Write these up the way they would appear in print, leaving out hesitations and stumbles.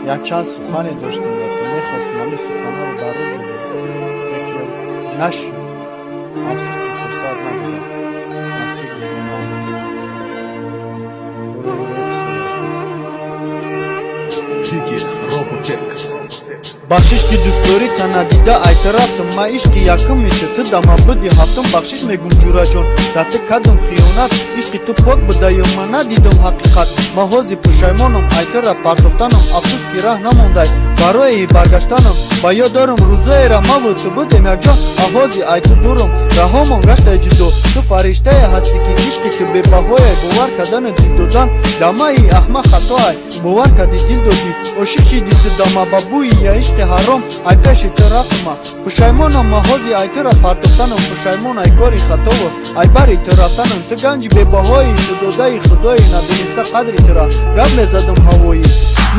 یک چند سخنی داشتم میخواستم همین سخنها رو در رو بگم نشد افسوس که فرصت نبودم نصیب بخشش که دوست داری تا ندیده اعترافتم ما عشقی یکم میشه تو دما بدی هفتم بخشش میگم جورا جان دست کدم خیانت عشقی تو پاک بوده یا من ندیدم حقیقت ما حوزی پشیمانم اعتراف پرداختنم افسوس که راه نمونده برای برگشتنم با یاد دارم روزای را ما و تو بودیم یک جا آغازی ایتو دورم رهامم گشته جدو تو فرشته هستی که عشقی که به بهای باور کردن دل دادن دمای احمق خطای باور کردی دل دادی عاشق شدی تو دما بابوی یا عشق حرام ای پیش تو رفتم پشیمانم ما حوزی ایتو را پرداختنم پشیمان ای کاری خطا و ای بری تو رفتنم تو گنج به بهای تو داده خدای ندونسته قدری تو را گم زدم هوایی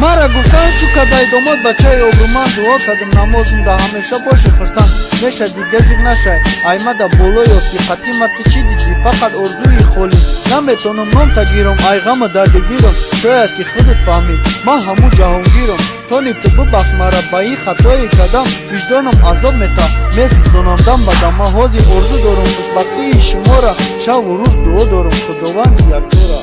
مرا گفتن شو کدای داماد بچه ابرومن دعا کردم نمازم ده همیشه باشه خرسند میشه دیگه زیگ نشه ایمه ده بولای افتی خطیمت تو چی دیدی فقط ارزوی خولی نمیتونم نام تگیرم ای غم درد گیرم شاید که خودت فهمید من همو جهانگیرم تونی تو ببخش مرا با این خطایی کردم وجدانم عذاب میتا میسوزانندم بدم من حوزی ارزو دارم خوشبختی شما را شب و روز دعا دارم خداوند یک دورا